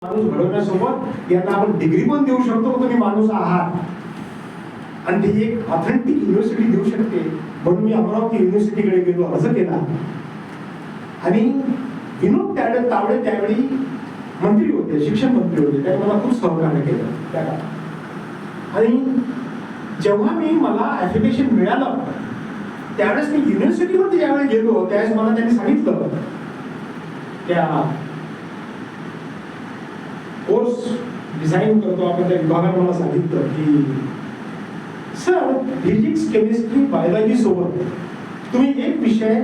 माणूस घडवण्यासोबत यांना आपण डिग्री पण देऊ शकतो की तुम्ही माणूस आहात आणि ती एक ऑथेंटिक युनिव्हर्सिटी देऊ शकते. म्हणून मी अमरावती युनिव्हर्सिटीकडे गेलो, अर्ज केला आणि विनोद तावडे त्यावेळी मंत्री होते, शिक्षण मंत्री होते. त्याने मला खूप सहकार्य केलं त्या काळात. आणि जेव्हा मला ऍप्लिकेशन मिळालं त्यावेळेस मी युनिव्हर्सिटीमध्ये ज्यावेळी गेलो त्यावेळेस मला त्यांनी सांगितलं, त्या कोर्स डिझाईन करतो आपण त्या विभागाने मला सांगितलं की सर फिजिक्स केमिस्ट्री बायोलॉजी सोबत तुम्ही एक विषय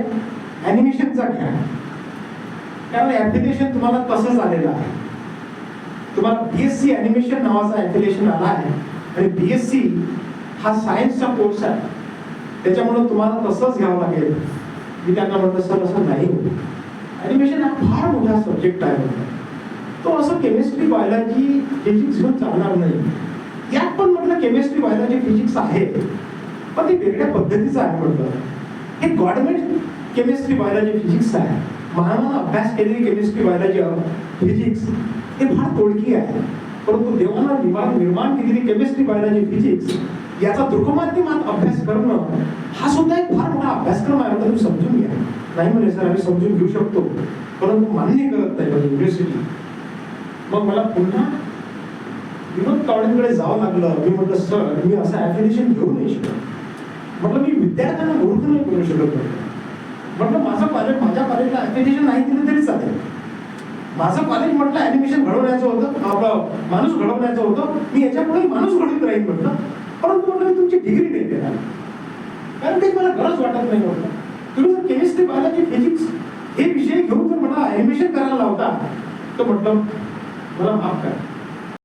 ॲनिमेशनचा घ्या, कारण ऍप्लिकेशन तुम्हाला तसंच आलेलं आहे. तुम्हाला BSc ॲनिमेशन नावाचा ऍप्लिकेशन आला आहे आणि BSc हा सायन्सचा कोर्स आहे, त्याच्यामुळे तुम्हाला तसंच घ्यावं लागेल. मी त्यांना म्हटलं सर असं नाही, ॲनिमेशन हा फार मोठा सब्जेक्ट आहे, तो असं केमिस्ट्री बायोलॉजी फिजिक्स घेऊन चालणार नाही. यात पण म्हटलं केमिस्ट्री बायोलॉजी फिजिक्स आहे पण ते वेगळ्या पद्धतीचं आहे. म्हटलं हे गव्हर्नमेंट केमिस्ट्री बायोलॉजी फिजिक्स आहे, मानवानं अभ्यास केलेली केमिस्ट्री बायोलॉजी फिजिक्स हे फार तोडकी आहे. परंतु देवानं निर्माण केलेली केमिस्ट्री बायोलॉजी फिजिक्स याचा दृकमाध्यमात अभ्यास करणं हा सुद्धा एक फार मोठा अभ्यासक्रम आहे. तुम्ही समजून घ्या. नाही म्हणे सर आम्ही समजून घेऊ शकतो, परंतु मान्य करत नाही युनिव्हर्सिटी. मग मला पुन्हा विनोद तावडेंकडे जावं लागलं. मी म्हटलं सर मी असं ऍप्लिकेशन घेऊ नाही शकत. म्हटलं मी विद्यार्थ्यांना मूर्ख नाही करू शकत. म्हटलं माझं कॉलेज, माझ्या कॉलेजला ऍप्लिकेशन नाही दिलं तरी चालेल. माझं कॉलेज म्हटलं ॲनिमेशन घडवण्याचं होतं, आपलं माणूस घडवण्याचं होतं, मी याच्यापुढे माणूस घडवत राहील म्हटलं. परंतु म्हटलं मी तुमची डिग्री नाही देणार, कारण ते मला गरज वाटत नाही. म्हटलं तुम्ही जर केमिस्ट्री बायोलॉजी फिजिक्स हे विषय घेऊन जर मला ॲनिमेशन करायला लावता तर म्हटलं मला माफ करा.